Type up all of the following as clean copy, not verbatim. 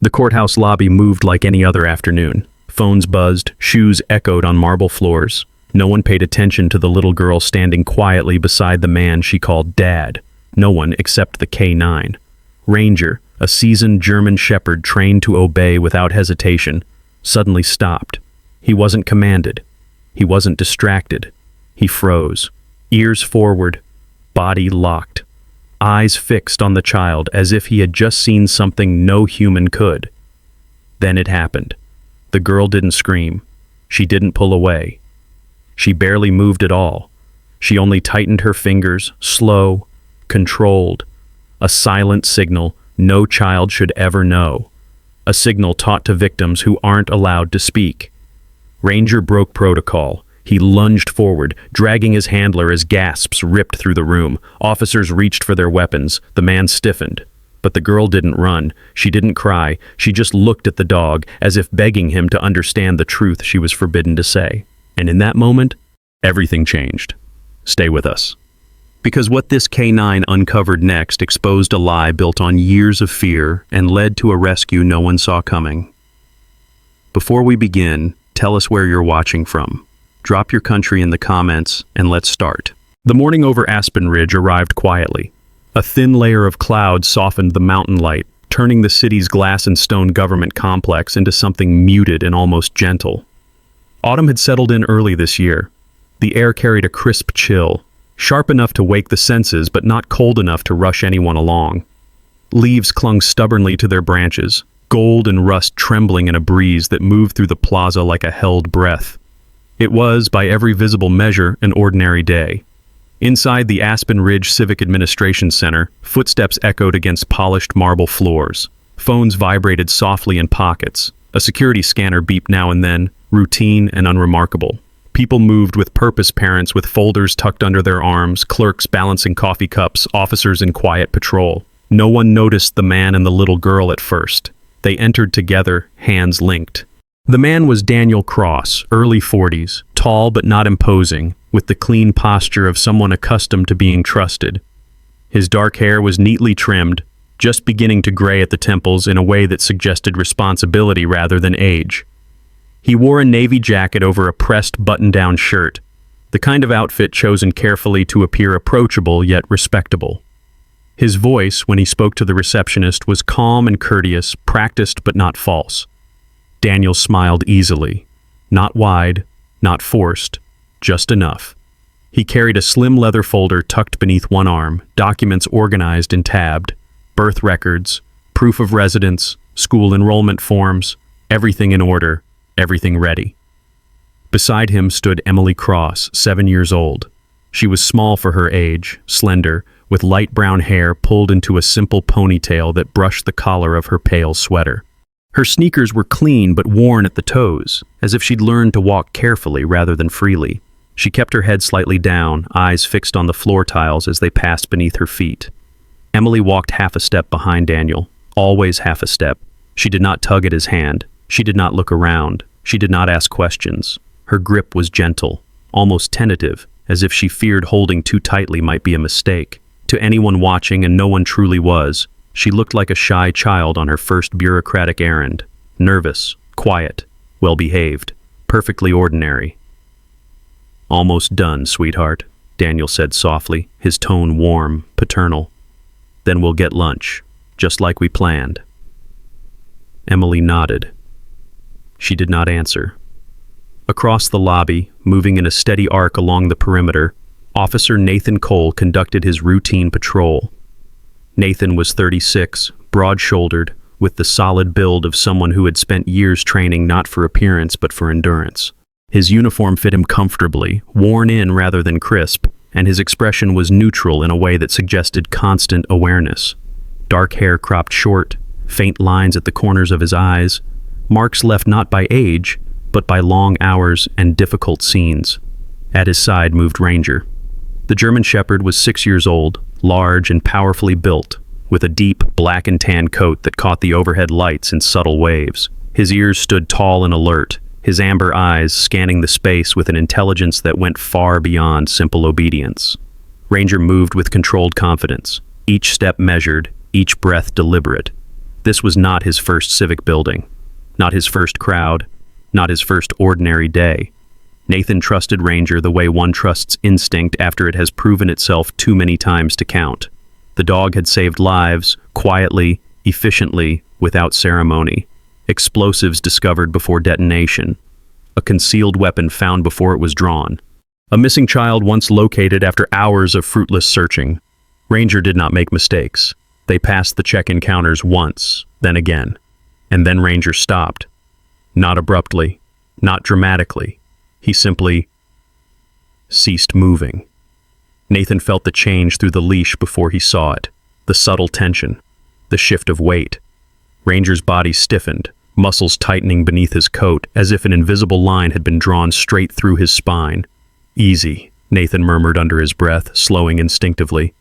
The courthouse lobby moved like any other afternoon. Phones buzzed, shoes echoed on marble floors. No one paid attention to the little girl standing quietly beside the man she called Dad. No one except the K9. Ranger, a seasoned German shepherd trained to obey without hesitation, suddenly stopped. He wasn't commanded. He wasn't distracted. He froze, ears forward, body locked, eyes fixed on the child as if he had just seen something no human could. Then it happened. The girl didn't scream. She didn't pull away. She barely moved at all. She only tightened her fingers, slow, controlled. A silent signal no child should ever know. A signal taught to victims who aren't allowed to speak. Ranger broke protocol. He lunged forward, dragging his handler as gasps ripped through the room. Officers reached for their weapons. The man stiffened. But the girl didn't run. She didn't cry. She just looked at the dog, as if begging him to understand the truth she was forbidden to say. And in that moment, everything changed. Stay with us. Because what this K9 uncovered next exposed a lie built on years of fear and led to a rescue no one saw coming. Before we begin, tell us where you're watching from. Drop your country in the comments, and let's start. The morning over Aspen Ridge arrived quietly. A thin layer of cloud softened the mountain light, turning the city's glass and stone government complex into something muted and almost gentle. Autumn had settled in early this year. The air carried a crisp chill, sharp enough to wake the senses but not cold enough to rush anyone along. Leaves clung stubbornly to their branches, gold and rust trembling in a breeze that moved through the plaza like a held breath. It was, by every visible measure, an ordinary day. Inside the Aspen Ridge Civic Administration Center, footsteps echoed against polished marble floors. Phones vibrated softly in pockets. A security scanner beeped now and then, routine and unremarkable. People moved with purpose, parents with folders tucked under their arms, clerks balancing coffee cups, officers in quiet patrol. No one noticed the man and the little girl at first. They entered together, hands linked. The man was Daniel Cross, early 40s, tall but not imposing, with the clean posture of someone accustomed to being trusted. His dark hair was neatly trimmed, just beginning to gray at the temples in a way that suggested responsibility rather than age. He wore a navy jacket over a pressed button-down shirt, the kind of outfit chosen carefully to appear approachable yet respectable. His voice, when he spoke to the receptionist, was calm and courteous, practiced but not false. Daniel smiled easily. Not wide, not forced, just enough. He carried a slim leather folder tucked beneath one arm, documents organized and tabbed, birth records, proof of residence, school enrollment forms, everything in order, everything ready. Beside him stood Emily Cross, 7 years old. She was small for her age, slender, with light brown hair pulled into a simple ponytail that brushed the collar of her pale sweater. Her sneakers were clean but worn at the toes, as if she'd learned to walk carefully rather than freely. She kept her head slightly down, eyes fixed on the floor tiles as they passed beneath her feet. Emily walked half a step behind Daniel, always half a step. She did not tug at his hand. She did not look around. She did not ask questions. Her grip was gentle, almost tentative, as if she feared holding too tightly might be a mistake. To anyone watching, and no one truly was, she looked like a shy child on her first bureaucratic errand. Nervous, quiet, well-behaved, perfectly ordinary. "Almost done, sweetheart," Daniel said softly, his tone warm, paternal. "Then we'll get lunch, just like we planned." Emily nodded. She did not answer. Across the lobby, moving in a steady arc along the perimeter, Officer Nathan Cole conducted his routine patrol. Nathan was 36, broad-shouldered, with the solid build of someone who had spent years training not for appearance but for endurance. His uniform fit him comfortably, worn in rather than crisp, and his expression was neutral in a way that suggested constant awareness. Dark hair cropped short, faint lines at the corners of his eyes, marks left not by age, but by long hours and difficult scenes. At his side moved Ranger. The German Shepherd was 6 years old, large and powerfully built, with a deep black and tan coat that caught the overhead lights in subtle waves. His ears stood tall and alert, his amber eyes scanning the space with an intelligence that went far beyond simple obedience. Ranger moved with controlled confidence, each step measured, each breath deliberate. This was not his first civic building, not his first crowd, not his first ordinary day. Nathan trusted Ranger the way one trusts instinct after it has proven itself too many times to count. The dog had saved lives, quietly, efficiently, without ceremony. Explosives discovered before detonation. A concealed weapon found before it was drawn. A missing child once located after hours of fruitless searching. Ranger did not make mistakes. They passed the check-in counters once, then again. And then Ranger stopped. Not abruptly, not dramatically. He simply ceased moving. Nathan felt the change through the leash before he saw it. The subtle tension. The shift of weight. Ranger's body stiffened, muscles tightening beneath his coat as if an invisible line had been drawn straight through his spine. "Easy," Nathan murmured under his breath, slowing instinctively.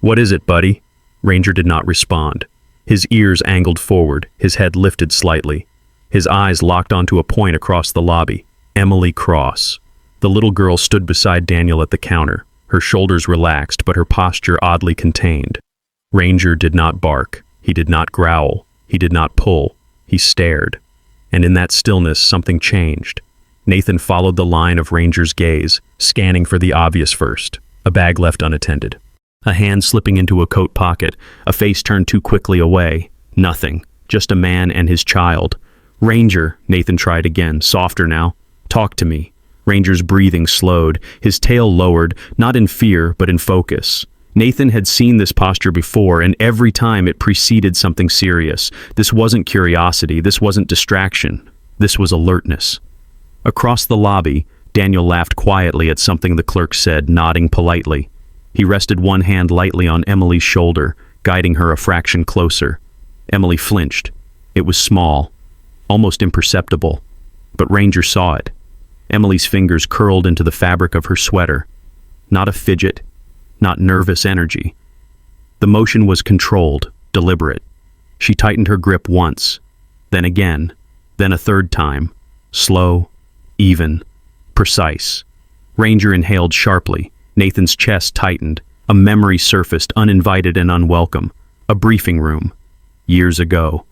"What is it, buddy?" Ranger did not respond. His ears angled forward, his head lifted slightly. His eyes locked onto a point across the lobby. Emily Cross. The little girl stood beside Daniel at the counter, her shoulders relaxed but her posture oddly contained. Ranger did not bark. He did not growl. He did not pull. He stared. And in that stillness, something changed. Nathan followed the line of Ranger's gaze, scanning for the obvious first. A bag left unattended. A hand slipping into a coat pocket. A face turned too quickly away. Nothing. Just a man and his child. "Ranger," Nathan tried again, softer now. "Talk to me." Ranger's breathing slowed, his tail lowered, not in fear, but in focus. Nathan had seen this posture before, and every time it preceded something serious. This wasn't curiosity, this wasn't distraction. This was alertness. Across the lobby, Daniel laughed quietly at something the clerk said, nodding politely. He rested one hand lightly on Emily's shoulder, guiding her a fraction closer. Emily flinched. It was small, almost imperceptible, but Ranger saw it. Emily's fingers curled into the fabric of her sweater. Not a fidget, not nervous energy. The motion was controlled, deliberate. She tightened her grip once, then again, then a third time. Slow, even, precise. Ranger inhaled sharply. Nathan's chest tightened. A memory surfaced, uninvited and unwelcome. A briefing room. Years ago.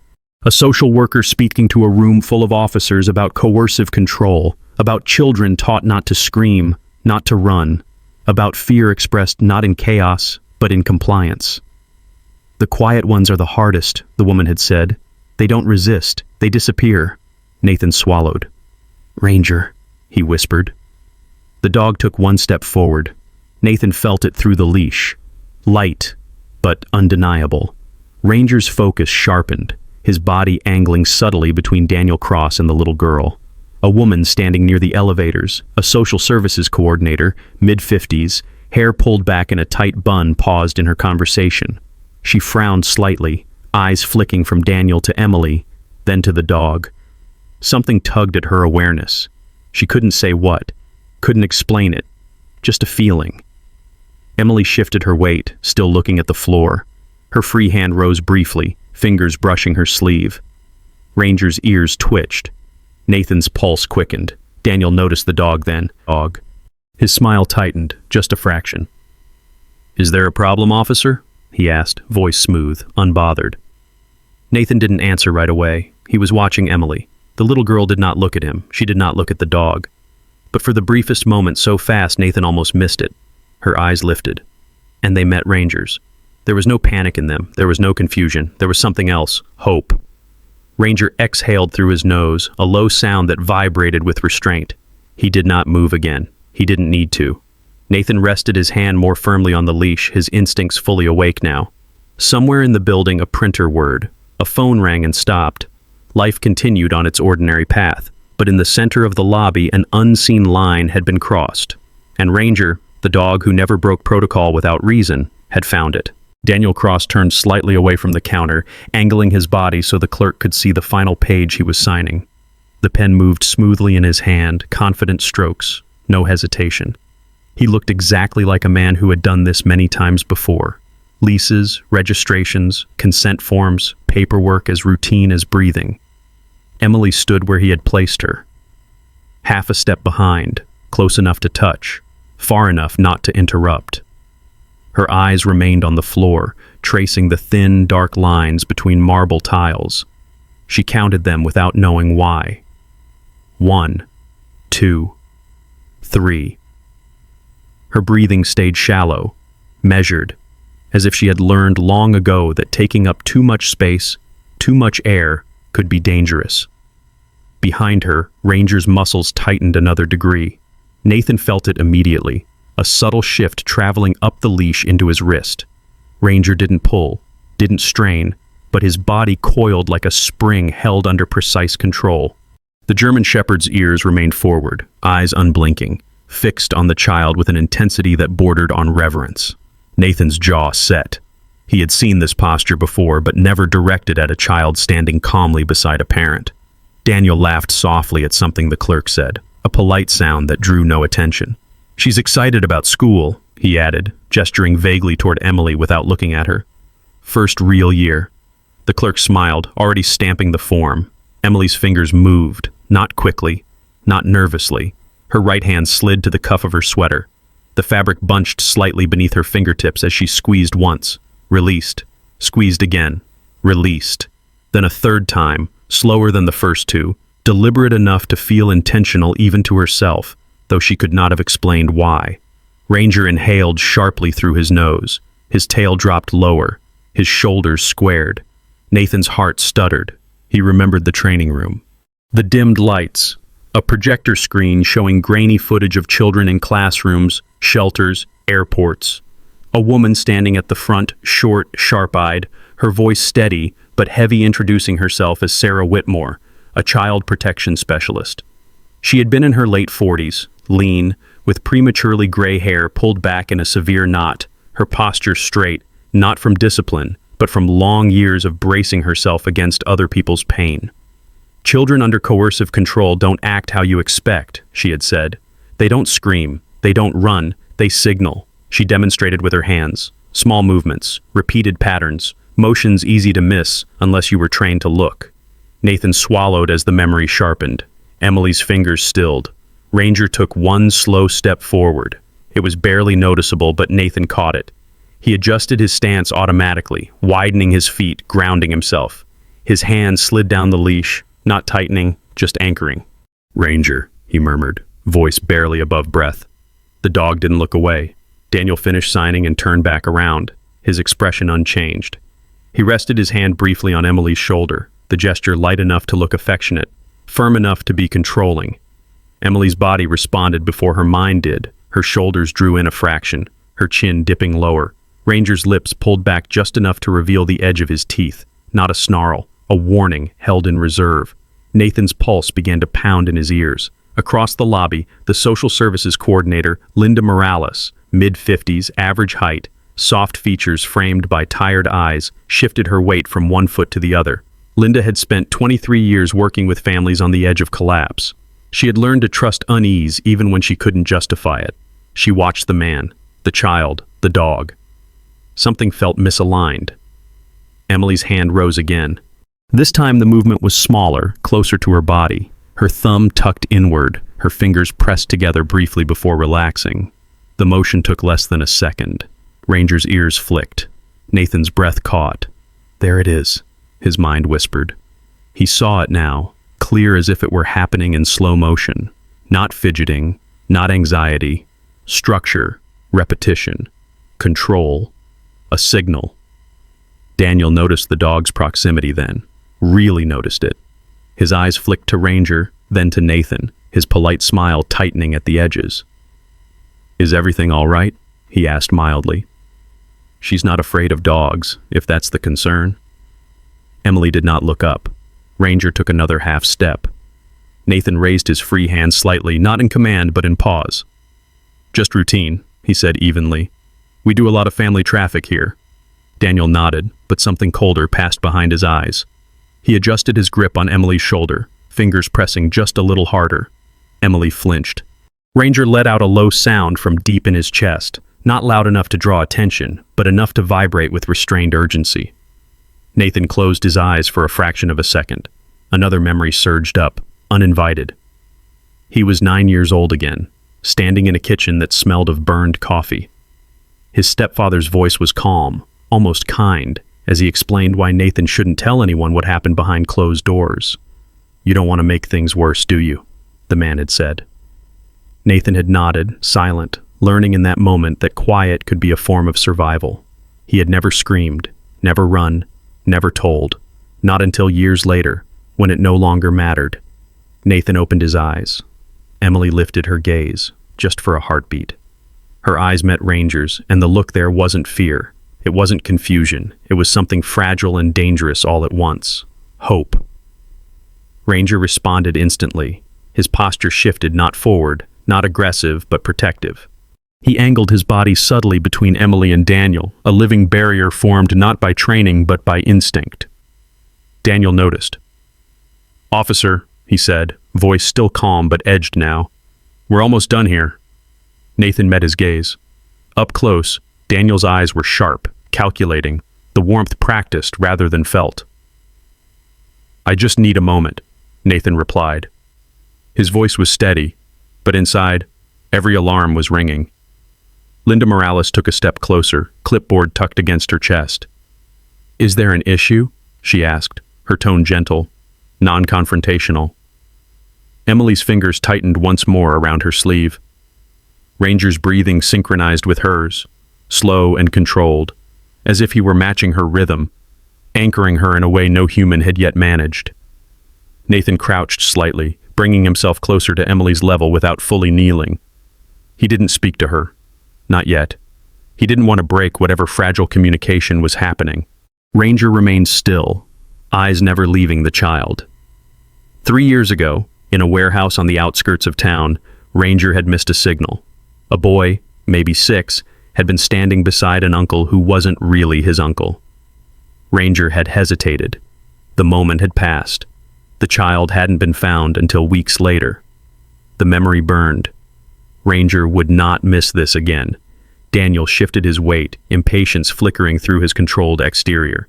A social worker speaking to a room full of officers about coercive control, about children taught not to scream, not to run, about fear expressed not in chaos, but in compliance. "The quiet ones are the hardest," the woman had said. "They don't resist, they disappear." Nathan swallowed. "Ranger," he whispered. The dog took one step forward. Nathan felt it through the leash. Light, but undeniable. Ranger's focus sharpened, his body angling subtly between Daniel Cross and the little girl. A woman standing near the elevators, a social services coordinator, mid-50s, hair pulled back in a tight bun, paused in her conversation. She frowned slightly, eyes flicking from Daniel to Emily, then to the dog. Something tugged at her awareness. She couldn't say what, couldn't explain it, just a feeling. Emily shifted her weight, still looking at the floor. Her free hand rose briefly, fingers brushing her sleeve. Ranger's ears twitched. Nathan's pulse quickened. Daniel noticed the dog then. Dog. His smile tightened, just a fraction. "Is there a problem, officer?" he asked, voice smooth, unbothered. Nathan didn't answer right away. He was watching Emily. The little girl did not look at him. She did not look at the dog. But for the briefest moment, so fast Nathan almost missed it. Her eyes lifted. And they met Ranger's. There was no panic in them. There was no confusion. There was something else. Hope. Ranger exhaled through his nose, a low sound that vibrated with restraint. He did not move again. He didn't need to. Nathan rested his hand more firmly on the leash, his instincts fully awake now. Somewhere in the building, a printer whirred. A phone rang and stopped. Life continued on its ordinary path, but in the center of the lobby, an unseen line had been crossed. And Ranger, the dog who never broke protocol without reason, had found it. Daniel Cross turned slightly away from the counter, angling his body so the clerk could see the final page he was signing. The pen moved smoothly in his hand, confident strokes, no hesitation. He looked exactly like a man who had done this many times before. Leases, registrations, consent forms, paperwork as routine as breathing. Emily stood where he had placed her. Half a step behind, close enough to touch, far enough not to interrupt. Her eyes remained on the floor, tracing the thin, dark lines between marble tiles. She counted them without knowing why. 1, 2, 3. Her breathing stayed shallow, measured, as if she had learned long ago that taking up too much space, too much air, could be dangerous. Behind her, Ranger's muscles tightened another degree. Nathan felt it immediately, a subtle shift traveling up the leash into his wrist. Ranger didn't pull, didn't strain, but his body coiled like a spring held under precise control. The German Shepherd's ears remained forward, eyes unblinking, fixed on the child with an intensity that bordered on reverence. Nathan's jaw set. He had seen this posture before, but never directed at a child standing calmly beside a parent. Daniel laughed softly at something the clerk said, a polite sound that drew no attention. "She's excited about school," he added, gesturing vaguely toward Emily without looking at her. "First real year." The clerk smiled, already stamping the form. Emily's fingers moved, not quickly, not nervously. Her right hand slid to the cuff of her sweater. The fabric bunched slightly beneath her fingertips as she squeezed once, released, squeezed again, released. Then a third time, slower than the first two, deliberate enough to feel intentional even to herself, though she could not have explained why. Ranger inhaled sharply through his nose. His tail dropped lower, his shoulders squared. Nathan's heart stuttered. He remembered the training room. The dimmed lights, a projector screen showing grainy footage of children in classrooms, shelters, airports. A woman standing at the front, short, sharp-eyed, her voice steady but heavy, introducing herself as Sarah Whitmore, a child protection specialist. She had been in her late 40s, lean, with prematurely gray hair pulled back in a severe knot, her posture straight, not from discipline, but from long years of bracing herself against other people's pain. "Children under coercive control don't act how you expect," she had said. "They don't scream, they don't run, they signal," she demonstrated with her hands. Small movements, repeated patterns, motions easy to miss unless you were trained to look. Nathan swallowed as the memory sharpened. Emily's fingers stilled. Ranger took one slow step forward. It was barely noticeable, but Nathan caught it. He adjusted his stance automatically, widening his feet, grounding himself. His hand slid down the leash, not tightening, just anchoring. "Ranger," he murmured, voice barely above breath. The dog didn't look away. Daniel finished signing and turned back around, his expression unchanged. He rested his hand briefly on Emily's shoulder, the gesture light enough to look affectionate, firm enough to be controlling. Emily's body responded before her mind did. Her shoulders drew in a fraction, her chin dipping lower. Ranger's lips pulled back just enough to reveal the edge of his teeth, not a snarl, a warning held in reserve. Nathan's pulse began to pound in his ears. Across the lobby, the social services coordinator, Linda Morales, mid-50s, average height, soft features framed by tired eyes, shifted her weight from one foot to the other. Linda had spent 23 years working with families on the edge of collapse. She had learned to trust unease even when she couldn't justify it. She watched the man, the child, the dog. Something felt misaligned. Emily's hand rose again. This time the movement was smaller, closer to her body, her thumb tucked inward, her fingers pressed together briefly before relaxing. The motion took less than a second. Ranger's ears flicked. Nathan's breath caught. "There it is," his mind whispered. He saw it now, clear as if it were happening in slow motion. Not fidgeting, not anxiety. Structure, repetition, control, a signal. Daniel noticed the dog's proximity then, really noticed it. His eyes flicked to Ranger, then to Nathan, his polite smile tightening at the edges. "Is everything all right?" he asked mildly. "She's not afraid of dogs, if that's the concern." Emily did not look up. Ranger took another half step. Nathan raised his free hand slightly, not in command, but in pause. "Just routine," he said evenly. "We do a lot of family traffic here." Daniel nodded, but something colder passed behind his eyes. He adjusted his grip on Emily's shoulder, fingers pressing just a little harder. Emily flinched. Ranger let out a low sound from deep in his chest, not loud enough to draw attention, but enough to vibrate with restrained urgency. Nathan closed his eyes for a fraction of a second. Another memory surged up, uninvited. He was 9 years old again, standing in a kitchen that smelled of burned coffee. His stepfather's voice was calm, almost kind, as he explained why Nathan shouldn't tell anyone what happened behind closed doors. "You don't want to make things worse, do you?" the man had said. Nathan had nodded, silent, learning in that moment that quiet could be a form of survival. He had never screamed, never run, never told, not until years later, when it no longer mattered. Nathan opened his eyes. Emily lifted her gaze, just for a heartbeat. Her eyes met Ranger's, and the look there wasn't fear. It wasn't confusion. It was something fragile and dangerous all at once. Hope. Ranger responded instantly. His posture shifted, not forward, not aggressive, but protective. He angled his body subtly between Emily and Daniel, a living barrier formed not by training but by instinct. Daniel noticed. "Officer," he said, voice still calm but edged now. "We're almost done here." Nathan met his gaze. Up close, Daniel's eyes were sharp, calculating, the warmth practiced rather than felt. "I just need a moment," Nathan replied. His voice was steady, but inside, every alarm was ringing. Linda Morales took a step closer, clipboard tucked against her chest. "Is there an issue?" she asked, her tone gentle, non-confrontational. Emily's fingers tightened once more around her sleeve. Ranger's breathing synchronized with hers, slow and controlled, as if he were matching her rhythm, anchoring her in a way no human had yet managed. Nathan crouched slightly, bringing himself closer to Emily's level without fully kneeling. He didn't speak to her. Not yet. He didn't want to break whatever fragile communication was happening. Ranger remained still, eyes never leaving the child. 3 years ago, in a warehouse on the outskirts of town, Ranger had missed a signal. A boy, maybe 6, had been standing beside an uncle who wasn't really his uncle. Ranger had hesitated. The moment had passed. The child hadn't been found until weeks later. The memory burned. Ranger would not miss this again. Daniel shifted his weight, impatience flickering through his controlled exterior.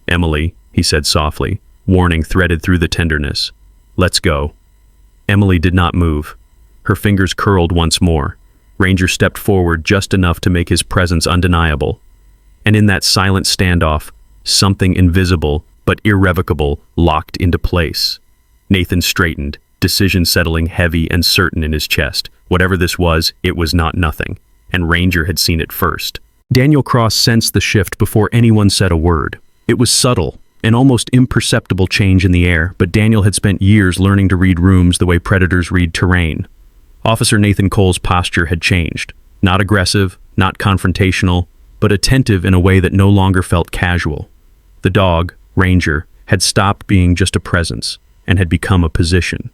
"Emily," he said softly, warning threaded through the tenderness. "Let's go." Emily did not move. Her fingers curled once more. Ranger stepped forward just enough to make his presence undeniable. And in that silent standoff, something invisible but irrevocable locked into place. Nathan straightened, decision settling heavy and certain in his chest. Whatever this was, it was not nothing, and Ranger had seen it first. Daniel Cross sensed the shift before anyone said a word. It was subtle, an almost imperceptible change in the air, but Daniel had spent years learning to read rooms the way predators read terrain. Officer Nathan Cole's posture had changed. Not aggressive, not confrontational, but attentive in a way that no longer felt casual. The dog, Ranger, had stopped being just a presence and had become a position.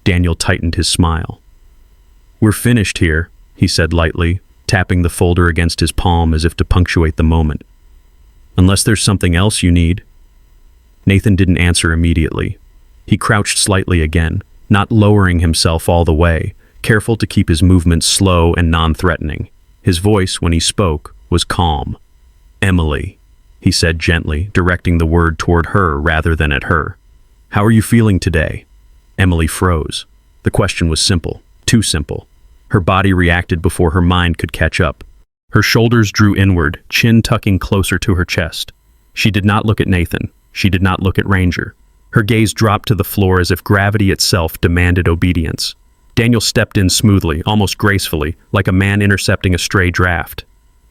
Daniel tightened his smile. "We're finished here," he said lightly, tapping the folder against his palm as if to punctuate the moment. "Unless there's something else you need." Nathan didn't answer immediately. He crouched slightly again, not lowering himself all the way, careful to keep his movements slow and non-threatening. His voice, when he spoke, was calm. "Emily," he said gently, directing the word toward her rather than at her. "How are you feeling today?" Emily froze. The question was simple, too simple. Her body reacted before her mind could catch up. Her shoulders drew inward, chin tucking closer to her chest. She did not look at Nathan. She did not look at Ranger. Her gaze dropped to the floor as if gravity itself demanded obedience. Daniel stepped in smoothly, almost gracefully, like a man intercepting a stray draft.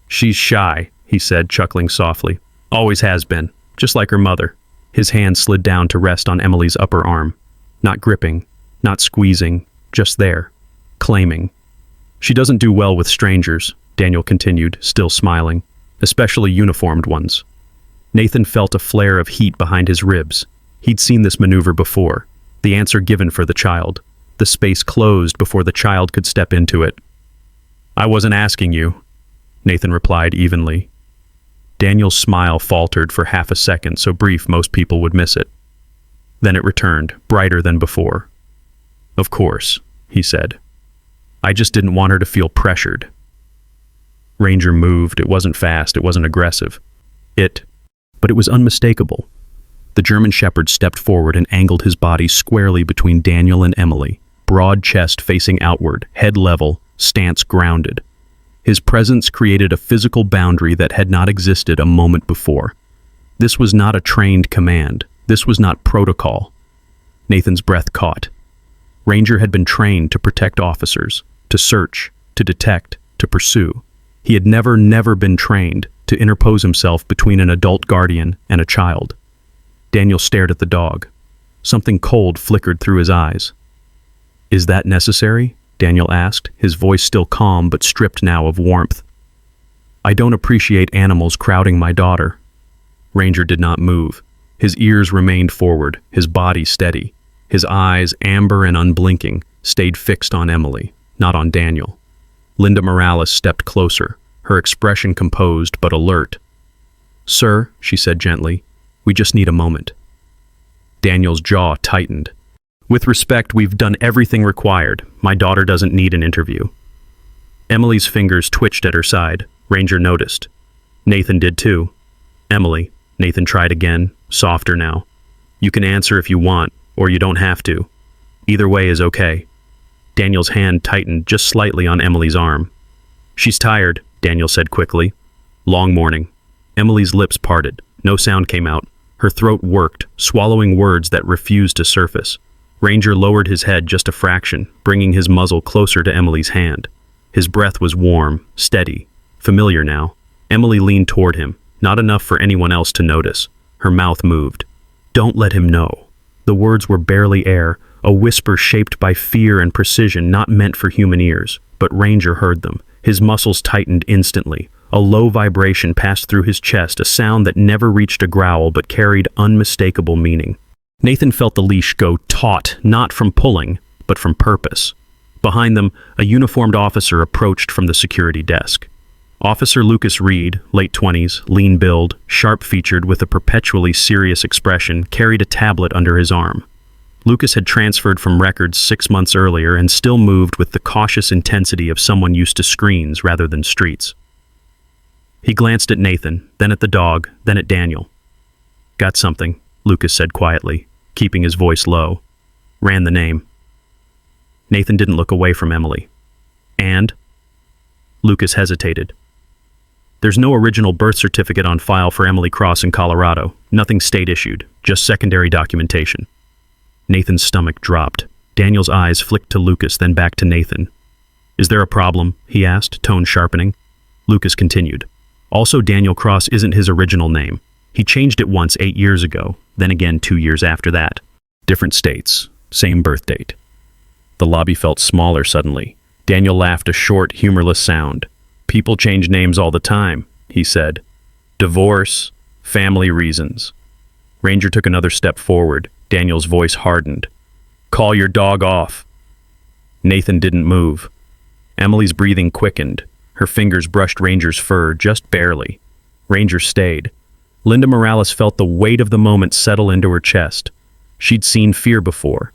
"She's shy," he said, chuckling softly. "Always has been, just like her mother." His hand slid down to rest on Emily's upper arm. Not gripping, not squeezing, just there, claiming. "She doesn't do well with strangers," Daniel continued, still smiling, "especially uniformed ones." Nathan felt a flare of heat behind his ribs. He'd seen this maneuver before, the answer given for the child. The space closed before the child could step into it. "I wasn't asking you," Nathan replied evenly. Daniel's smile faltered for half a second, so brief most people would miss it. Then it returned, brighter than before. "Of course," he said. "I just didn't want her to feel pressured." Ranger moved. It wasn't fast, it wasn't aggressive. But it was unmistakable. The German Shepherd stepped forward and angled his body squarely between Daniel and Emily, broad chest facing outward, head level, stance grounded. His presence created a physical boundary that had not existed a moment before. This was not a trained command. This was not protocol. Nathan's breath caught. Ranger had been trained to protect officers, to search, to detect, to pursue. He had never been trained to interpose himself between an adult guardian and a child. Daniel stared at the dog. Something cold flickered through his eyes. "Is that necessary?" Daniel asked, his voice still calm but stripped now of warmth. "I don't appreciate animals crowding my daughter." Ranger did not move. His ears remained forward, his body steady. His eyes, amber and unblinking, stayed fixed on Emily, not on Daniel. Linda Morales stepped closer, her expression composed but alert. "Sir," she said gently, "we just need a moment." Daniel's jaw tightened. "With respect, we've done everything required. My daughter doesn't need an interview." Emily's fingers twitched at her side. Ranger noticed. Nathan did too. "Emily," Nathan tried again, softer now. "You can answer if you want, or you don't have to. Either way is okay." Daniel's hand tightened just slightly on Emily's arm. "She's tired," Daniel said quickly. "Long morning." Emily's lips parted. No sound came out. Her throat worked, swallowing words that refused to surface. Ranger lowered his head just a fraction, bringing his muzzle closer to Emily's hand. His breath was warm, steady, familiar now. Emily leaned toward him, not enough for anyone else to notice. Her mouth moved. "Don't let him know." The words were barely air, a whisper shaped by fear and precision not meant for human ears, but Ranger heard them. His muscles tightened instantly. A low vibration passed through his chest, a sound that never reached a growl but carried unmistakable meaning. Nathan felt the leash go taut, not from pulling, but from purpose. Behind them, a uniformed officer approached from the security desk. Officer Lucas Reed, late 20s, lean build, sharp-featured with a perpetually serious expression, carried a tablet under his arm. Lucas had transferred from records 6 months earlier and still moved with the cautious intensity of someone used to screens rather than streets. He glanced at Nathan, then at the dog, then at Daniel. "Got something," Lucas said quietly, keeping his voice low. Ran the name. Nathan didn't look away from Emily. "And?" Lucas hesitated. "There's no original birth certificate on file for Emily Cross in Colorado. Nothing state-issued, just secondary documentation." Nathan's stomach dropped. Daniel's eyes flicked to Lucas, then back to Nathan. "Is there a problem?" he asked, tone sharpening. Lucas continued. "Also, Daniel Cross isn't his original name. He changed it once 8 years ago, then again 2 years after that. Different states, same birth date." The lobby felt smaller suddenly. Daniel laughed a short, humorless sound. "People change names all the time," he said. "Divorce, family reasons." Ranger took another step forward. Daniel's voice hardened. "Call your dog off." Nathan didn't move. Emily's breathing quickened. Her fingers brushed Ranger's fur just barely. Ranger stayed. Linda Morales felt the weight of the moment settle into her chest. She'd seen fear before.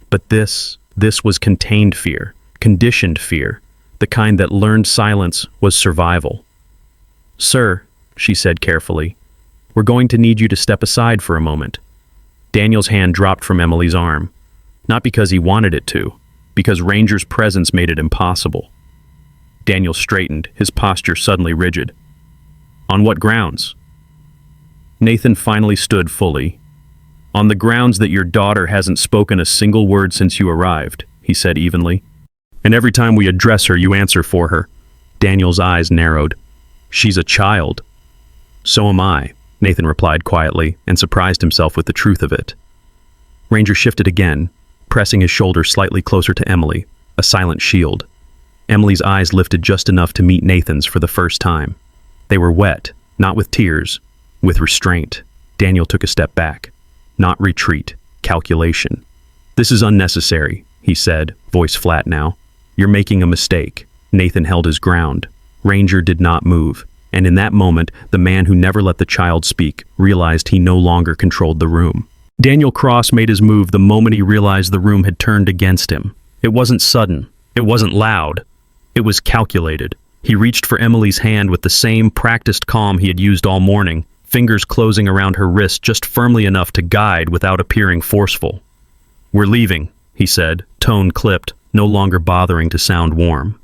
But this was contained fear, conditioned fear, the kind that learned silence was survival. "Sir," she said carefully, "we're going to need you to step aside for a moment." Daniel's hand dropped from Emily's arm. Not because he wanted it to, because Ranger's presence made it impossible. Daniel straightened, his posture suddenly rigid. "On what grounds?" Nathan finally stood fully. "On the grounds that your daughter hasn't spoken a single word since you arrived," he said evenly. "And every time we address her, you answer for her." Daniel's eyes narrowed. "She's a child." "So am I," Nathan replied quietly, and surprised himself with the truth of it. Ranger shifted again, pressing his shoulder slightly closer to Emily, a silent shield. Emily's eyes lifted just enough to meet Nathan's for the first time. They were wet, not with tears, with restraint. Daniel took a step back. Not retreat, calculation. "This is unnecessary," he said, voice flat now. "You're making a mistake." Nathan held his ground. Ranger did not move, and in that moment, the man who never let the child speak realized he no longer controlled the room. Daniel Cross made his move the moment he realized the room had turned against him. It wasn't sudden. It wasn't loud. It was calculated. He reached for Emily's hand with the same practiced calm he had used all morning, fingers closing around her wrist just firmly enough to guide without appearing forceful. "We're leaving," he said, tone clipped, no longer bothering to sound warm.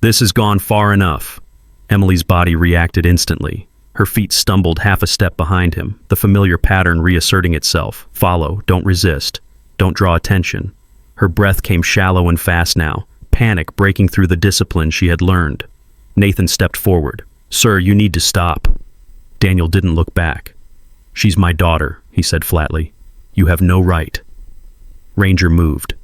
"This has gone far enough. Emily's body reacted instantly. Her feet stumbled half a step behind him, the familiar pattern reasserting itself. Follow, don't resist, don't draw attention. Her breath came shallow and fast now, panic breaking through the discipline she had learned. Nathan stepped forward. Sir, you need to stop. Daniel didn't look back. She's my daughter, he said flatly. You have no right. Ranger moved.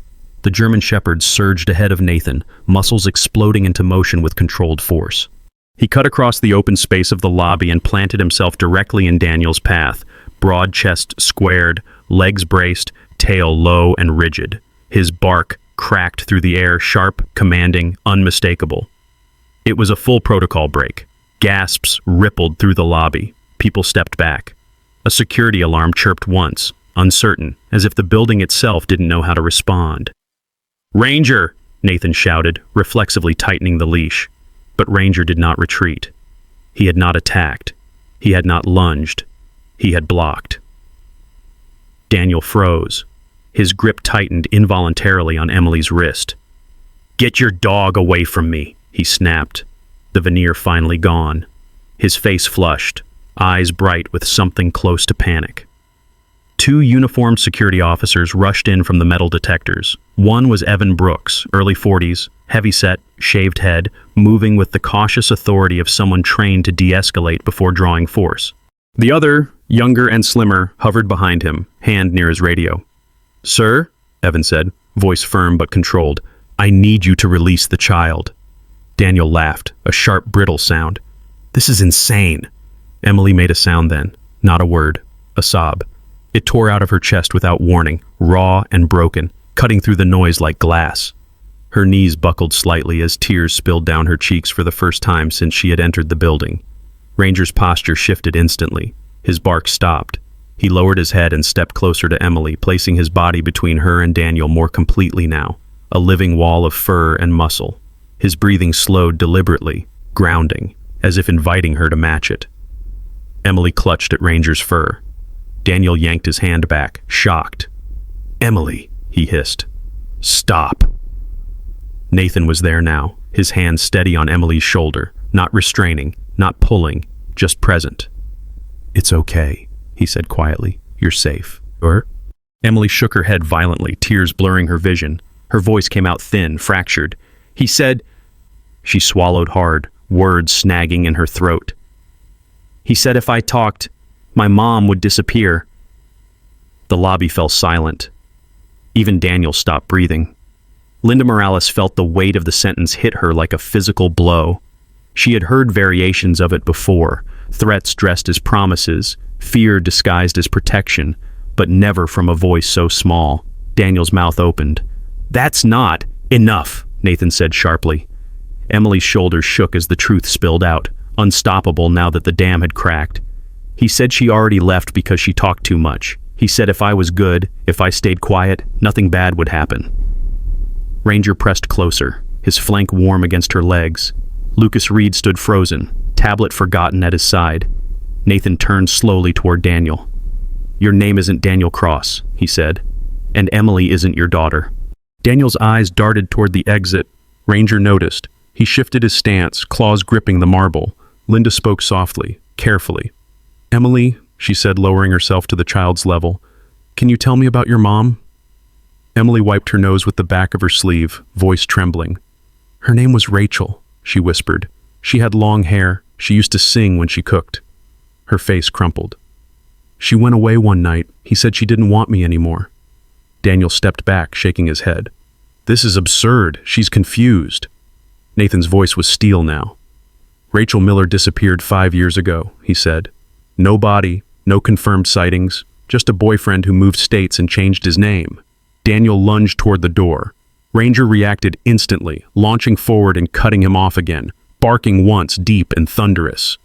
The German Shepherd surged ahead of Nathan, muscles exploding into motion with controlled force. He cut across the open space of the lobby and planted himself directly in Daniel's path, broad chest squared, legs braced, tail low and rigid. His bark cracked through the air, sharp, commanding, unmistakable. It was a full protocol break. Gasps rippled through the lobby. People stepped back. A security alarm chirped once, uncertain, as if the building itself didn't know how to respond. Ranger! Nathan shouted, reflexively tightening the leash. But Ranger did not retreat. He had not attacked. He had not lunged. He had blocked. Daniel froze. His grip tightened involuntarily on Emily's wrist. Get your dog away from me, he snapped, the veneer finally gone. His face flushed, eyes bright with something close to panic. Two uniformed security officers rushed in from the metal detectors. One was Evan Brooks, early 40s, heavyset, shaved head, moving with the cautious authority of someone trained to de-escalate before drawing force. The other, younger and slimmer, hovered behind him, hand near his radio. Sir, Evan said, voice firm but controlled, I need you to release the child. Daniel laughed, a sharp, brittle sound. This is insane. Emily made a sound then, not a word, a sob. It tore out of her chest without warning, raw and broken, cutting through the noise like glass. Her knees buckled slightly as tears spilled down her cheeks for the first time since she had entered the building. Ranger's posture shifted instantly. His bark stopped. He lowered his head and stepped closer to Emily, placing his body between her and Daniel more completely now, a living wall of fur and muscle. His breathing slowed deliberately, grounding, as if inviting her to match it. Emily clutched at Ranger's fur. Daniel yanked his hand back, shocked. Emily, he hissed. Stop. Nathan was there now, his hand steady on Emily's shoulder, not restraining, not pulling, just present. It's okay, he said quietly. You're safe. Emily shook her head violently, tears blurring her vision. Her voice came out thin, fractured. He said... She swallowed hard, words snagging in her throat. He said if I talked, my mom would disappear. The lobby fell silent. Even Daniel stopped breathing. Linda Morales felt the weight of the sentence hit her like a physical blow. She had heard variations of it before, threats dressed as promises, fear disguised as protection, but never from a voice so small. Daniel's mouth opened. That's not enough, Nathan said sharply. Emily's shoulders shook as the truth spilled out, unstoppable now that the dam had cracked. He said she already left because she talked too much. He said if I was good, if I stayed quiet, nothing bad would happen. Ranger pressed closer, his flank warm against her legs. Lucas Reed stood frozen, tablet forgotten at his side. Nathan turned slowly toward Daniel. Your name isn't Daniel Cross, he said, and Emily isn't your daughter. Daniel's eyes darted toward the exit. Ranger noticed. He shifted his stance, claws gripping the marble. Linda spoke softly, carefully. Emily, she said, lowering herself to the child's level, can you tell me about your mom? Emily wiped her nose with the back of her sleeve, voice trembling. Her name was Rachel, she whispered. She had long hair. She used to sing when she cooked. Her face crumpled. She went away one night. He said she didn't want me anymore. Daniel stepped back, shaking his head. This is absurd. She's confused. Nathan's voice was steel now. Rachel Miller disappeared 5 years ago, he said. No body, no confirmed sightings, just a boyfriend who moved states and changed his name. Daniel lunged toward the door. Ranger reacted instantly, launching forward and cutting him off again, barking once, deep and thunderous.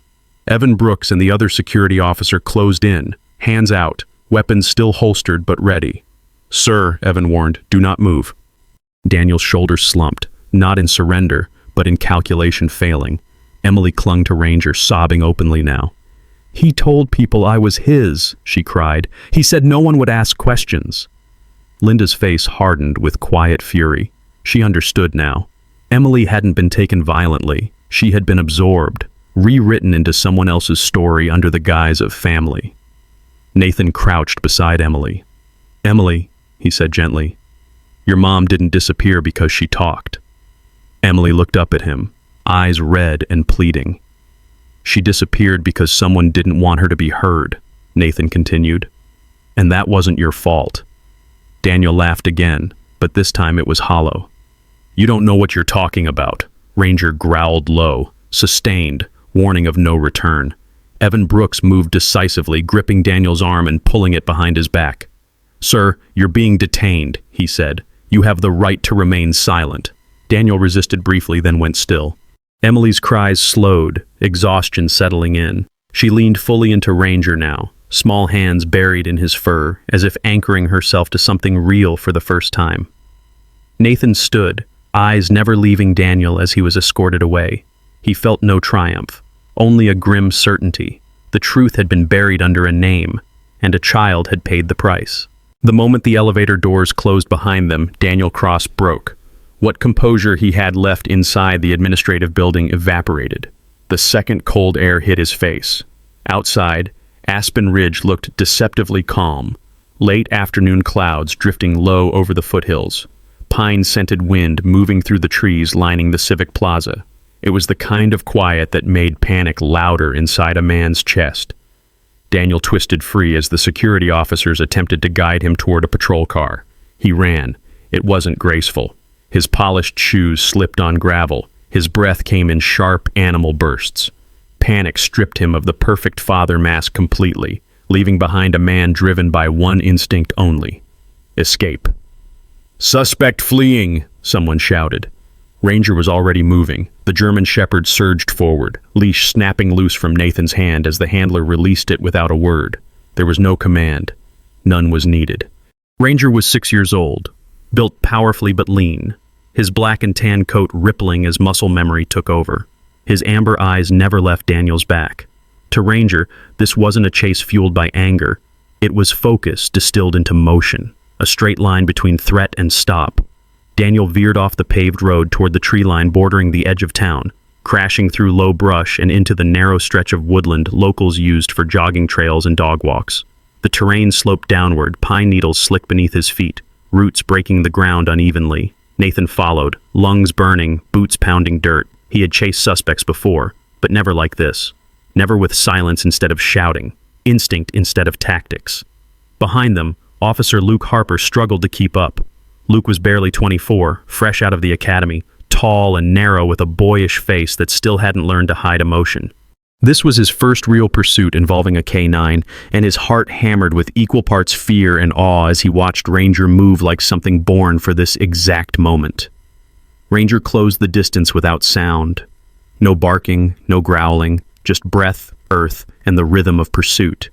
Evan Brooks and the other security officer closed in, hands out, weapons still holstered but ready. Sir, Evan warned, do not move. Daniel's shoulders slumped, not in surrender, but in calculation failing. Emily clung to Ranger, sobbing openly now. He told people I was his, she cried. He said no one would ask questions. Linda's face hardened with quiet fury. She understood now. Emily hadn't been taken violently. She had been absorbed, rewritten into someone else's story under the guise of family. Nathan crouched beside Emily. "Emily," he said gently, "your mom didn't disappear because she talked." Emily looked up at him, eyes red and pleading. "She disappeared because someone didn't want her to be heard," Nathan continued. "And that wasn't your fault." Daniel laughed again, but this time it was hollow. "You don't know what you're talking about," Ranger growled low, sustained, warning of no return. Evan Brooks moved decisively, gripping Daniel's arm and pulling it behind his back. "Sir, you're being detained," he said. "You have the right to remain silent." Daniel resisted briefly, then went still. Emily's cries slowed, exhaustion settling in. She leaned fully into Ranger now, small hands buried in his fur, as if anchoring herself to something real for the first time. Nathan stood, eyes never leaving Daniel as he was escorted away. He felt no triumph, only a grim certainty. The truth had been buried under a name, and a child had paid the price. The moment the elevator doors closed behind them, Daniel Cross broke. What composure he had left inside the administrative building evaporated. The second cold air hit his face. Outside, Aspen Ridge looked deceptively calm. Late afternoon clouds drifting low over the foothills. Pine-scented wind moving through the trees lining the Civic Plaza. It was the kind of quiet that made panic louder inside a man's chest. Daniel twisted free as the security officers attempted to guide him toward a patrol car. He ran. It wasn't graceful. His polished shoes slipped on gravel. His breath came in sharp animal bursts. Panic stripped him of the perfect father mask completely, leaving behind a man driven by one instinct only: escape. "Suspect fleeing!" someone shouted. Ranger was already moving. The German Shepherd surged forward, leash snapping loose from Nathan's hand as the handler released it without a word. There was no command. None was needed. Ranger was 6 years old, built powerfully but lean, his black and tan coat rippling as muscle memory took over. His amber eyes never left Daniel's back. To Ranger, this wasn't a chase fueled by anger. It was focus distilled into motion, a straight line between threat and stop. Daniel veered off the paved road toward the tree line bordering the edge of town, crashing through low brush and into the narrow stretch of woodland locals used for jogging trails and dog walks. The terrain sloped downward, pine needles slick beneath his feet, roots breaking the ground unevenly. Nathan followed, lungs burning, boots pounding dirt. He had chased suspects before, but never like this. Never with silence instead of shouting, instinct instead of tactics. Behind them, Officer Luke Harper struggled to keep up. Luke was barely 24, fresh out of the academy, tall and narrow with a boyish face that still hadn't learned to hide emotion. This was his first real pursuit involving a K9, and his heart hammered with equal parts fear and awe as he watched Ranger move like something born for this exact moment. Ranger closed the distance without sound. No barking, no growling, just breath, earth, and the rhythm of pursuit.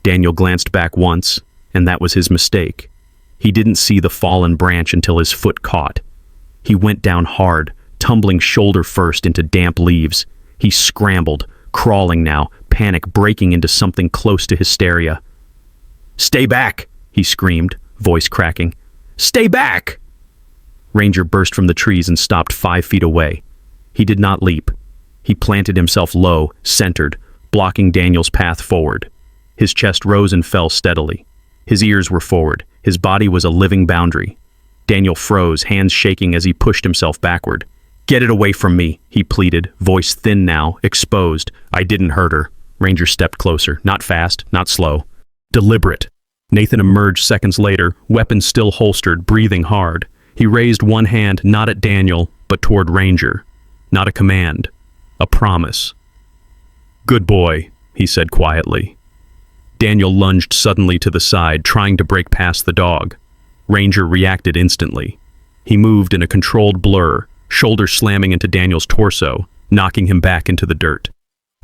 Daniel glanced back once, and that was his mistake. He didn't see the fallen branch until his foot caught. He went down hard, tumbling shoulder first into damp leaves. He scrambled, crawling now, panic breaking into something close to hysteria. "Stay back!" he screamed, voice cracking. "Stay back!" Ranger burst from the trees and stopped 5 feet away. He did not leap. He planted himself low, centered, blocking Daniel's path forward. His chest rose and fell steadily. His ears were forward. His body was a living boundary. Daniel froze, hands shaking as he pushed himself backward. "Get it away from me," he pleaded, voice thin now, exposed. "I didn't hurt her." Ranger stepped closer, not fast, not slow. Deliberate. Nathan emerged seconds later, weapon still holstered, breathing hard. He raised one hand not at Daniel, but toward Ranger. Not a command, a promise. "Good boy," he said quietly. Daniel lunged suddenly to the side, trying to break past the dog. Ranger reacted instantly. He moved in a controlled blur, shoulder slamming into Daniel's torso, knocking him back into the dirt.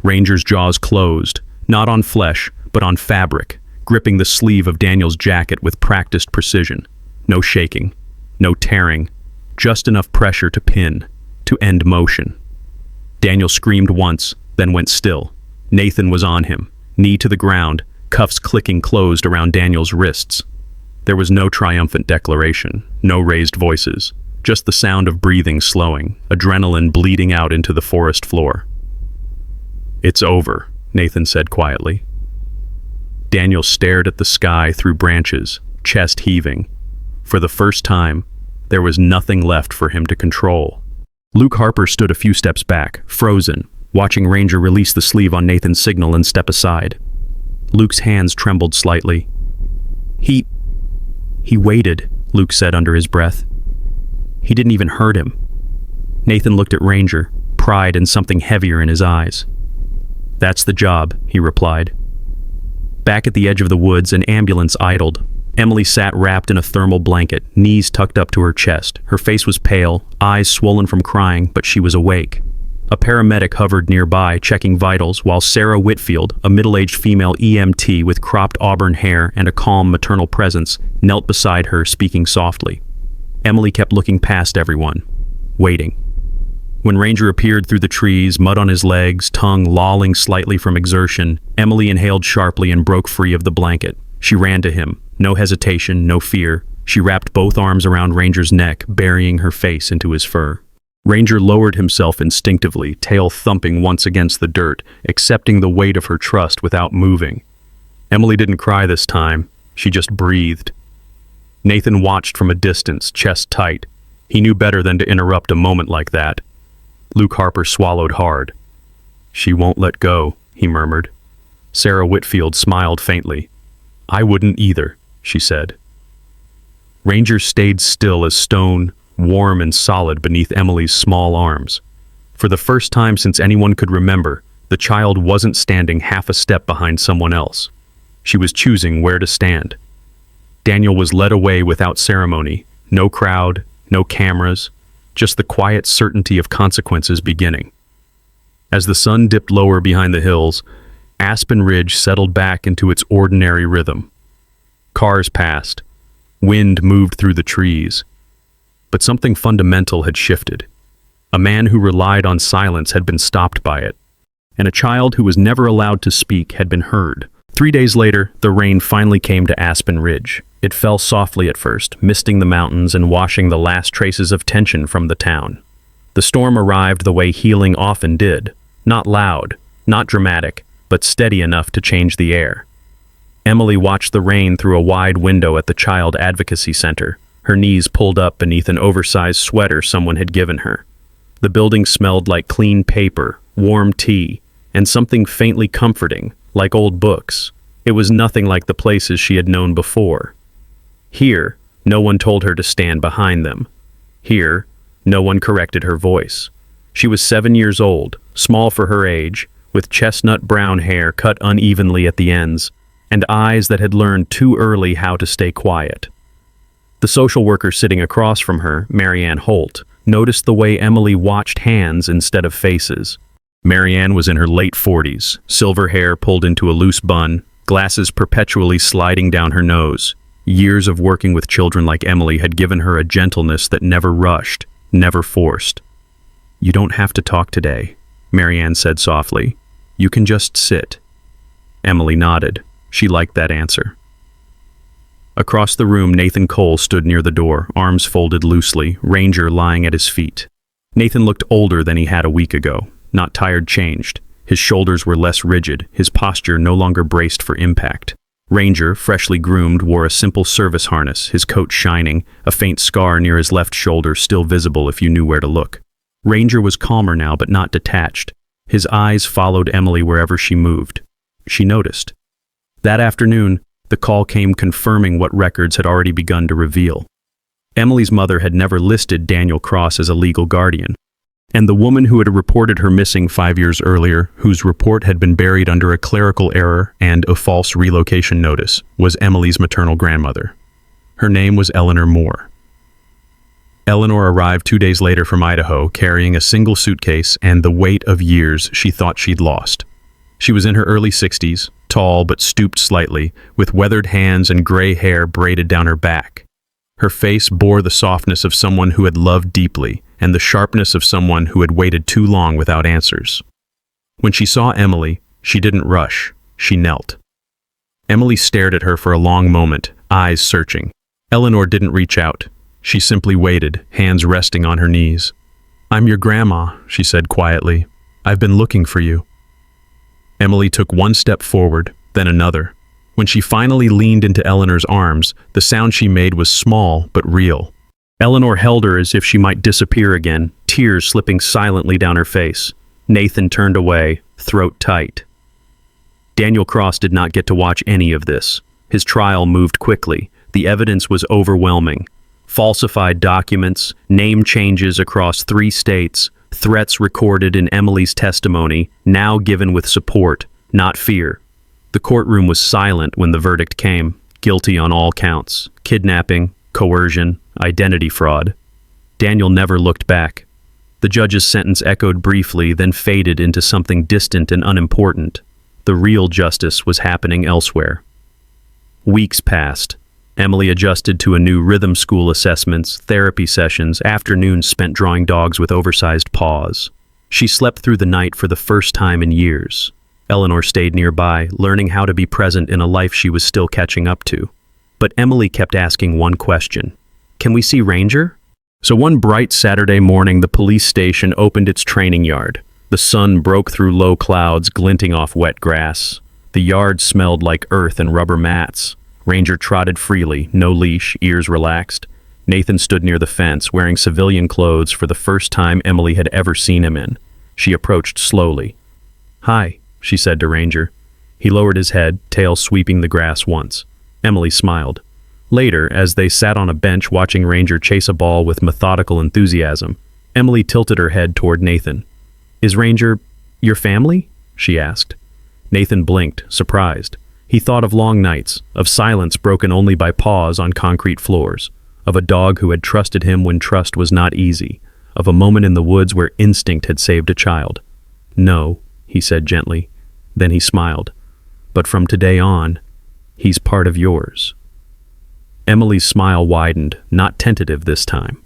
Ranger's jaws closed, not on flesh, but on fabric, gripping the sleeve of Daniel's jacket with practiced precision. No shaking, no tearing, just enough pressure to pin, to end motion. Daniel screamed once, then went still. Nathan was on him, knee to the ground, cuffs clicking closed around Daniel's wrists. There was no triumphant declaration, no raised voices, just the sound of breathing slowing, adrenaline bleeding out into the forest floor. "It's over," Nathan said quietly. Daniel stared at the sky through branches, chest heaving. For the first time, there was nothing left for him to control. Luke Harper stood a few steps back, frozen, watching Ranger release the sleeve on Nathan's signal and step aside. Luke's hands trembled slightly. He waited, Luke said under his breath. He didn't even hurt him. Nathan looked at Ranger, pride and something heavier in his eyes. "That's the job," he replied. Back at the edge of the woods, an ambulance idled. Emily sat wrapped in a thermal blanket, knees tucked up to her chest. Her face was pale, eyes swollen from crying, but she was awake. A paramedic hovered nearby, checking vitals, while Sarah Whitfield, a middle-aged female EMT with cropped auburn hair and a calm maternal presence, knelt beside her, speaking softly. Emily kept looking past everyone, waiting. When Ranger appeared through the trees, mud on his legs, tongue lolling slightly from exertion, Emily inhaled sharply and broke free of the blanket. She ran to him. No hesitation, no fear. She wrapped both arms around Ranger's neck, burying her face into his fur. Ranger lowered himself instinctively, tail thumping once against the dirt, accepting the weight of her trust without moving. Emily didn't cry this time. She just breathed. Nathan watched from a distance, chest tight. He knew better than to interrupt a moment like that. Luke Harper swallowed hard. "She won't let go," he murmured. Sarah Whitfield smiled faintly. "I wouldn't either," she said. Ranger stayed still as stone, warm and solid beneath Emily's small arms. For the first time since anyone could remember, the child wasn't standing half a step behind someone else. She was choosing where to stand. Daniel was led away without ceremony. No crowd, no cameras, just the quiet certainty of consequences beginning. As the sun dipped lower behind the hills, Aspen Ridge settled back into its ordinary rhythm. Cars passed. Wind moved through the trees. But something fundamental had shifted. A man who relied on silence had been stopped by it, and a child who was never allowed to speak had been heard. 3 days later, the rain finally came to Aspen Ridge. It fell softly at first, misting the mountains and washing the last traces of tension from the town. The storm arrived the way healing often did, not loud, not dramatic, but steady enough to change the air. Emily watched the rain through a wide window at the Child Advocacy Center, her knees pulled up beneath an oversized sweater someone had given her. The building smelled like clean paper, warm tea, and something faintly comforting, like old books. It was nothing like the places she had known before. Here, no one told her to stand behind them. Here, no one corrected her voice. She was 7 years old, small for her age, with chestnut brown hair cut unevenly at the ends, and eyes that had learned too early how to stay quiet. The social worker sitting across from her, Marianne Holt, noticed the way Emily watched hands instead of faces. Marianne was in her late 40s, silver hair pulled into a loose bun, glasses perpetually sliding down her nose. Years of working with children like Emily had given her a gentleness that never rushed, never forced. "You don't have to talk today," Marianne said softly. "You can just sit." Emily nodded. She liked that answer. Across the room, Nathan Cole stood near the door, arms folded loosely, Ranger lying at his feet. Nathan looked older than he had a week ago, not tired, changed. His shoulders were less rigid, his posture no longer braced for impact. Ranger, freshly groomed, wore a simple service harness, his coat shining, a faint scar near his left shoulder still visible if you knew where to look. Ranger was calmer now, but not detached. His eyes followed Emily wherever she moved. She noticed. That afternoon, the call came confirming what records had already begun to reveal. Emily's mother had never listed Daniel Cross as a legal guardian, and the woman who had reported her missing 5 years earlier, whose report had been buried under a clerical error and a false relocation notice, was Emily's maternal grandmother. Her name was Eleanor Moore. Eleanor arrived 2 days later from Idaho, carrying a single suitcase and the weight of years she thought she'd lost. She was in her early 60s, tall but stooped slightly, with weathered hands and gray hair braided down her back. Her face bore the softness of someone who had loved deeply, and the sharpness of someone who had waited too long without answers. When she saw Emily, she didn't rush, she knelt. Emily stared at her for a long moment, eyes searching. Eleanor didn't reach out. She simply waited, hands resting on her knees. "I'm your grandma," she said quietly. "I've been looking for you." Emily took one step forward, then another. When she finally leaned into Eleanor's arms, the sound she made was small but real. Eleanor held her as if she might disappear again, tears slipping silently down her face. Nathan turned away, throat tight. Daniel Cross did not get to watch any of this. His trial moved quickly. The evidence was overwhelming. Falsified documents, name changes across 3 states, threats recorded in Emily's testimony, now given with support, not fear. The courtroom was silent when the verdict came. Guilty on all counts: kidnapping, coercion, identity fraud. Daniel never looked back. The judge's sentence echoed briefly, then faded into something distant and unimportant. The real justice was happening elsewhere. Weeks passed. Emily adjusted to a new rhythm, school assessments, therapy sessions, afternoons spent drawing dogs with oversized paws. She slept through the night for the first time in years. Eleanor stayed nearby, learning how to be present in a life she was still catching up to. But Emily kept asking one question: "Can we see Ranger?" So one bright Saturday morning, the police station opened its training yard. The sun broke through low clouds, glinting off wet grass. The yard smelled like earth and rubber mats. Ranger trotted freely, no leash, ears relaxed. Nathan stood near the fence, wearing civilian clothes for the first time Emily had ever seen him in. She approached slowly. "Hi," she said to Ranger. He lowered his head, tail sweeping the grass once. Emily smiled. Later, as they sat on a bench watching Ranger chase a ball with methodical enthusiasm, Emily tilted her head toward Nathan. "Is Ranger your family?" she asked. Nathan blinked, surprised. He thought of long nights, of silence broken only by paws on concrete floors, of a dog who had trusted him when trust was not easy, of a moment in the woods where instinct had saved a child. "No," he said gently. Then he smiled. "But from today on, he's part of yours." Emily's smile widened, not tentative this time.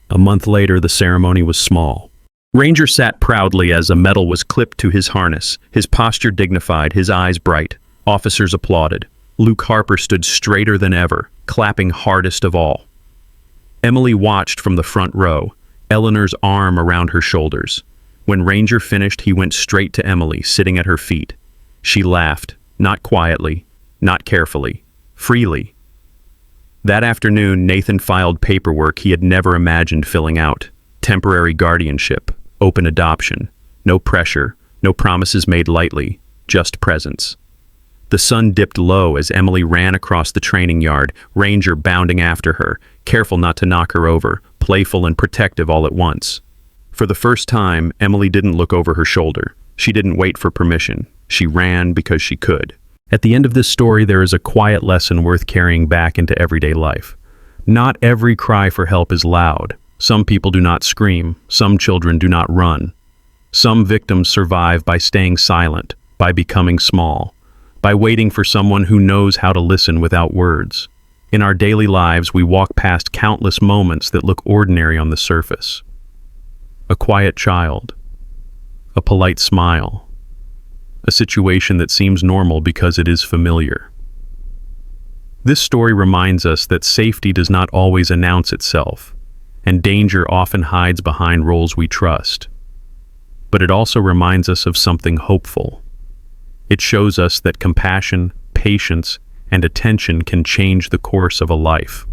A month later, the ceremony was small. Ranger sat proudly as a medal was clipped to his harness, his posture dignified, his eyes bright. Officers applauded. Luke Harper stood straighter than ever, clapping hardest of all. Emily watched from the front row, Eleanor's arm around her shoulders. When Ranger finished, he went straight to Emily, sitting at her feet. She laughed, not quietly, not carefully, freely. That afternoon, Nathan filed paperwork he had never imagined filling out. Temporary guardianship, open adoption, no pressure, no promises made lightly, just presence. The sun dipped low as Emily ran across the training yard, Ranger bounding after her, careful not to knock her over, playful and protective all at once. For the first time, Emily didn't look over her shoulder. She didn't wait for permission. She ran because she could. At the end of this story, there is a quiet lesson worth carrying back into everyday life. Not every cry for help is loud. Some people do not scream. Some children do not run. Some victims survive by staying silent, by becoming small, by waiting for someone who knows how to listen without words. In our daily lives, we walk past countless moments that look ordinary on the surface. A quiet child, a polite smile, a situation that seems normal because it is familiar. This story reminds us that safety does not always announce itself, and danger often hides behind roles we trust. But it also reminds us of something hopeful. It shows us that compassion, patience, and attention can change the course of a life.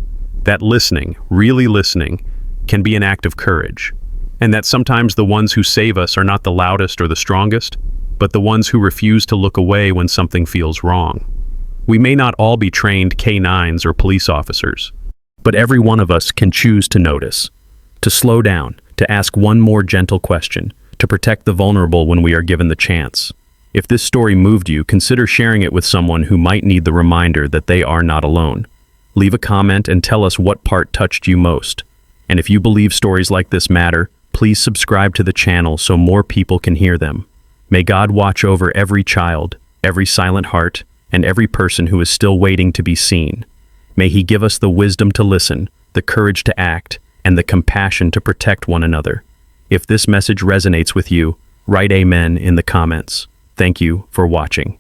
That listening, really listening, can be an act of courage. And that sometimes the ones who save us are not the loudest or the strongest, but the ones who refuse to look away when something feels wrong. We may not all be trained K9s or police officers, but every one of us can choose to notice, to slow down, to ask one more gentle question, to protect the vulnerable when we are given the chance. If this story moved you, consider sharing it with someone who might need the reminder that they are not alone. Leave a comment and tell us what part touched you most. And if you believe stories like this matter, please subscribe to the channel so more people can hear them. May God watch over every child, every silent heart, and every person who is still waiting to be seen. May He give us the wisdom to listen, the courage to act, and the compassion to protect one another. If this message resonates with you, write Amen in the comments. Thank you for watching.